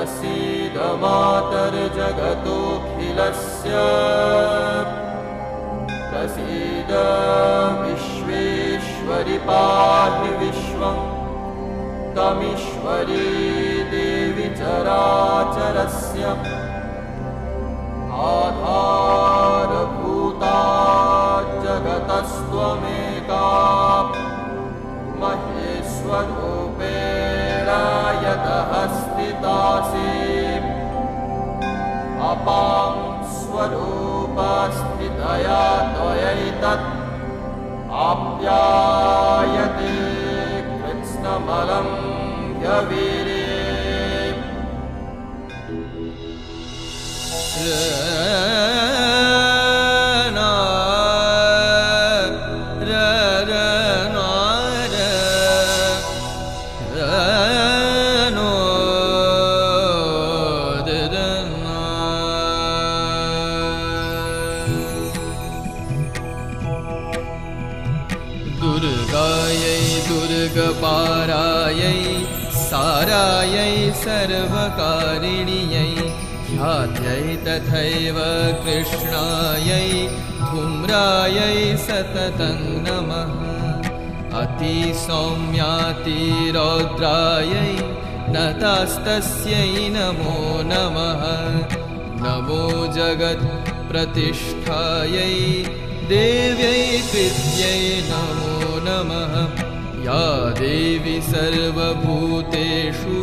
प्रसीद मातर्जगतोऽखिलस्य प्रसीद विश्वेश्वरि पाहि विश्वं तमीश्वरी देवी चराचरस्य आधारभूता जगतस्त्वमेका महेश्वरूपेण यतः स्थितासि अपां स्वरूपस्थितया त्वयैतत् आप्यायते कृत्स्नमलं ह्यवीरे दुर्गायै दुर्गपारायै सारायै सर्वकारिण्यै ख्यात्यै तथैव कृष्णायै धूम्रायै सततं नमः अतिसौम्यातिरौद्रायै नतास्तस्यै नमो नमः नमो जगत्प्रतिष्ठायै देव्यै कृत्यै नमो नमः या देवी सर्वभूतेषु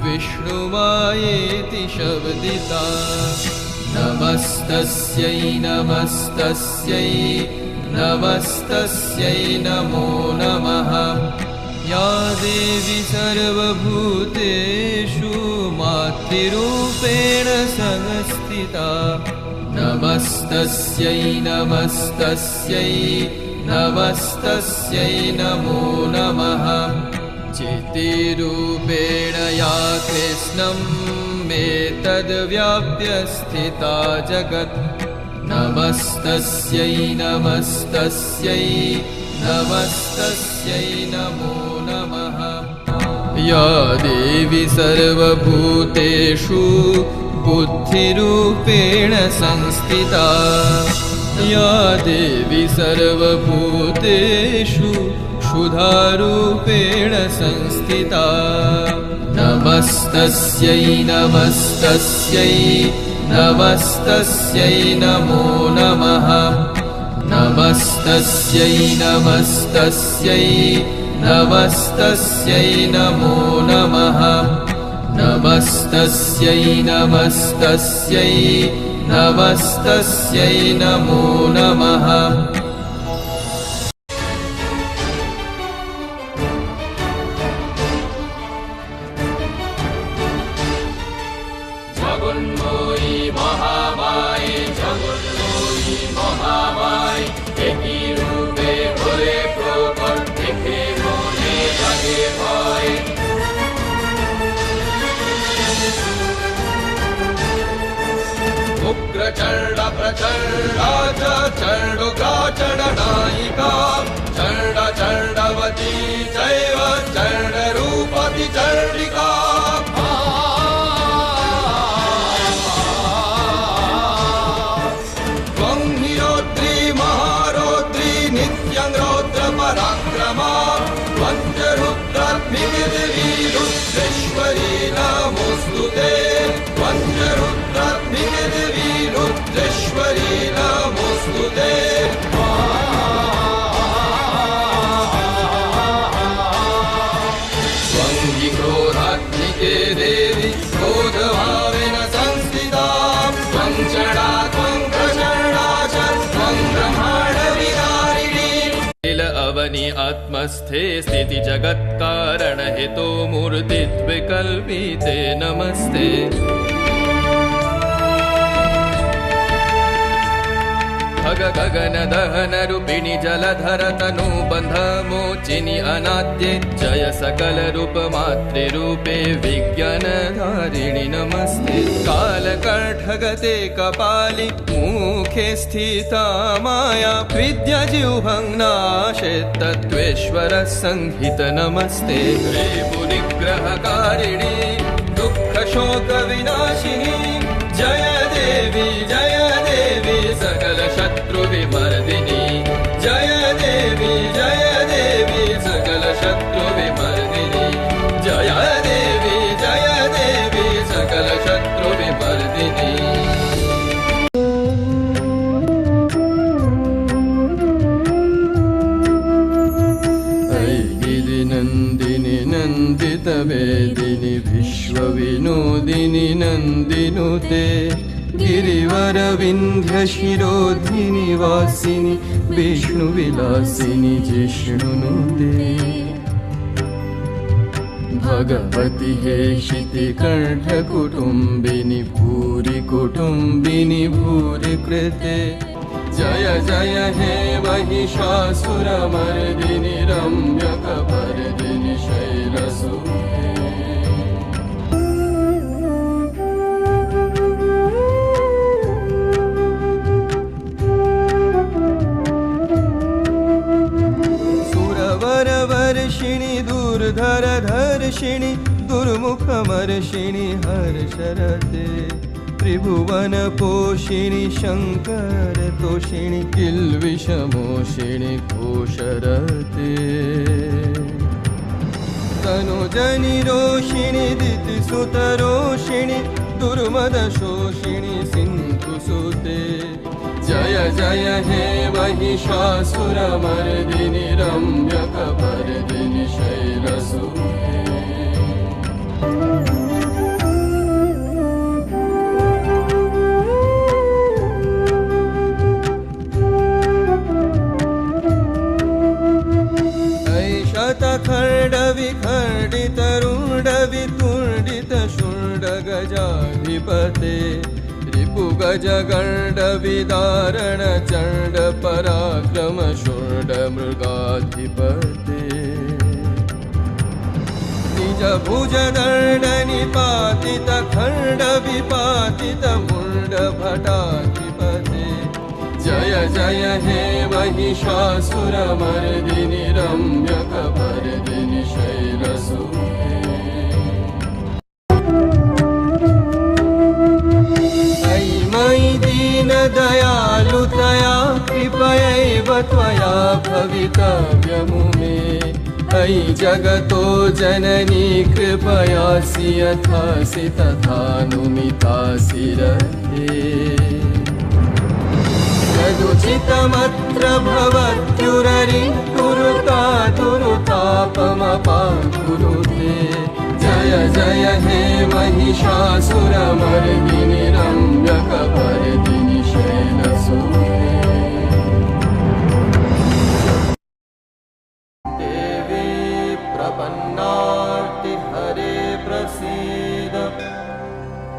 विष्णुमायेति शब्दिता नमस्तस्यै नमस्तस्यै नमस्तस्यै नमो नमः या देवी सर्वभूतेषु मातृरूपेण संस्थिता नमस्तस्यै नमस्तस्यै नमस्तस्यै नमो नमः चितिरूपेण या कृष्णम् एतद्व्याप्य स्थिता जगत् नमस्तस्यै नमस्तस्यै नमस्तस्यै नमो नमः या देवी सर्वभूतेषु बुद्धिरूपेण संस्थिता या देवी सर्वभूतेषु क्षुधारूपेण संस्थिता नमस्तस्यै नमस्तस्यै नमस्तस्यै नमो नमः नमस्तस्यै नमस्तस्यै नमस्तस्यै नमो नमः नमस्तस्यै नमस्तस्यै नमस्तस्यै नमो नमः जगन्मयी महामायी जगन्मयी महामायी एकी रूपे भोले प्रकट देखे मने लगे भय उग्रचण्ड प्रचण्डा च चण्डुग्राचण्डनायिका चण्ड चण्डवती चैव चण्डरूपति चण्डिका त्वं हि रौद्री महारौद्री नित्यं रौद्रपराक्रमा पञ्चरुद्रात्मिके देवी रुद्रेश्वरी नमोऽस्तु ते पञ्चरुद्रात्मिके देवी रुद्रेश्वरी नमोऽस्तु ते त्वं हि क्रोधात्मिके देवी क्रोधभावेन संस्थिता त्वं चण्डा त्वं प्रचण्डा च त्वं ब्रह्माण्डविदारिणी अवनि आत्मस्थे स्थिति जगत्कारण हेतो मूर्तिद्विकल्पिते नमस्ते खग गगन दहन रूपिणि जलधर तनु बंध मोचिनि अनाद्ये जय सकल रूप मातृरूपे विज्ञानधारिणि नमस्ते कालकण्ठगते कपालि मुखे स्थिता माया विद्याजिह्वं नाशे तत्त्वेश्वर संहित नमस्ते रे मुनिग्रहकारिणि दुःख शोकविनाशिनी जय देवी सकल शत्रुविमर्दिनी जय देवी सकल शत्रुविमर्दिनी जय देवी सकल शत्रुविमर्दिनी नंदिनी नंदित वेदिनी विश्वविनोदिनी नंदिनुते गिरिवर विंध्य शिरोधिनी वासिनी विष्णुविलासिनी जिष्णुनुते भगवती हेशिति कंठ कुटुंबिनी भूरि कुटुंबिनी भूरि कृते जय जय हे महिषासुरमर्दिनि रम्यकपर्दिनि शैलसुते सुरवरवर्षिणि दुर्धरधर्षिणि दुर्मुखमर्षिणि हर्षरते त्रिभुवनपोषिणि शङ्करतोषिणि किल्विषमोषिणि घोषरते तनुजनिरोषिणि दितिसुतरोषिणि दुर्मदशोषिणि सिन्धुसुते जय जय हे महिषासुरमर्दिनि रम्यकपर्दिनि शैलसुते खर्डविखर्डितरुण्डवितुण्डितशूण्डगजाधिपते रिपुगजगण्डविदारण चण्ड पराक्रम शूण्डमृगाधिपते निजभुजदण्डनिपातित खण्डविपातित मुण्डभटाधिपते जय जय हे महिषासुरमर्दिनि रम्यकपर्दिनि शैलसुते अयि मयि दीनदयालुतया कृपयैव त्वया भवितव्यमुमे अयि जगतो जननी कृपयासि यथासि तथानुमितासि रते यदुचितमत्र भवत्युररि कुरुता दुरुतापमपाकुरुते जय जय हे महिषासुरमर्दिनि रम्यकपर्दिनि शैलसुते देवी प्रपन्नार्तिहरे प्रसीद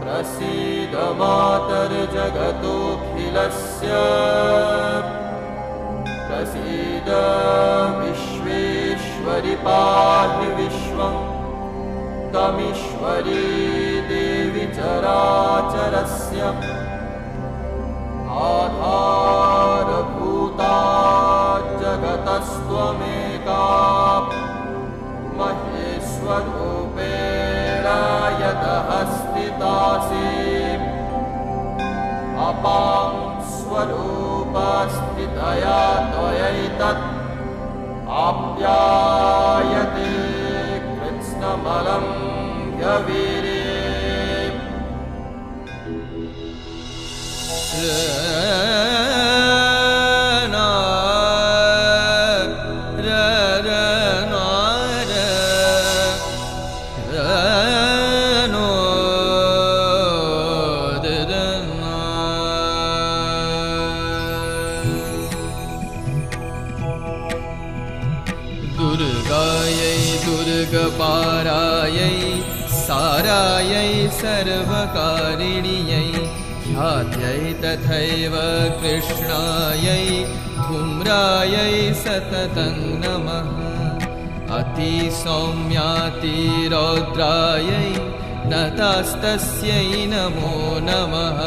प्रसीद मातर्जगतोऽखिलस्य प्रसीद विश्वेश्वरि पाहि विश्वं तमीश्वरी देवी चराचरस्य आधारभूता जगतस्त्वमेका महेश्वरूपेण यतः स्थितासि अपां स्वरूपस्थितया त्वयैतत् आप्यायते कृत्स्नमलं ह्यवीरे दुर्गायै दुर्गपारायै सारायै सर्वकारिण्यै ख्यात्यै तथैव कृष्णायै धूम्रायै सततं नमः अतिसौम्यातिरौद्रायै नतास्तस्यै नमो नमः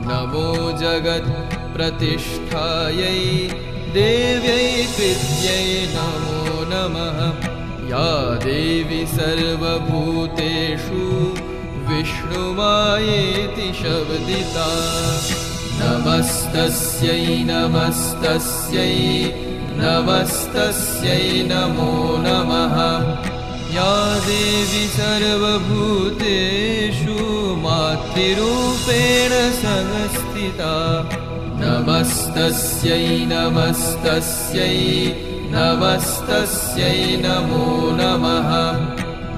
नमो जगत्प्रतिष्ठायै देव्यै कृत्यै नमो नमः या देवी सर्वभूतेषु विष्णुमायेति शब्दिता। नमस्तस्यै नमस्तस्यै नमस्तस्यै नमो नमः। या देवी सर्वभूतेषु मातृरूपेण संस्थिता। नमस्तस्यै नमस्तस्यै नमस्तस्यै नमो नमः।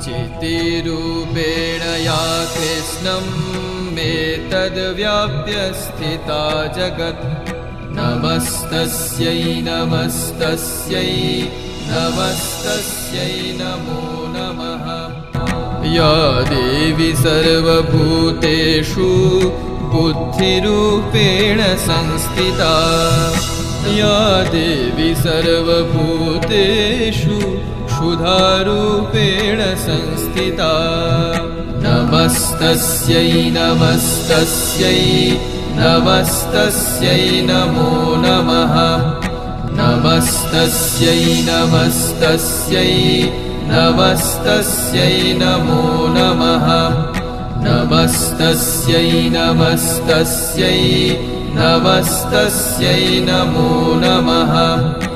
चितिरूपेण या कृष्णम् एतद्व्याप्य स्थिता जगत्। नमस्तस्यै नमस्तस्यै नमस्तस्यै नमो नमः। या देवी सर्वभूतेषु बुद्धिरूपेण संस्थिता। या देवी सर्वभूतेषु क्षुधारूपेण संस्थिता। नमस्तस्यै नमस्तस्यै नमस्तस्यै नमो नमः। नमस्तस्यै नमस्तस्यै नमस्तस्यै नमो नमः। नमस्तस्यै नमस्तस्यै नमस्तस्यै नमो नमः।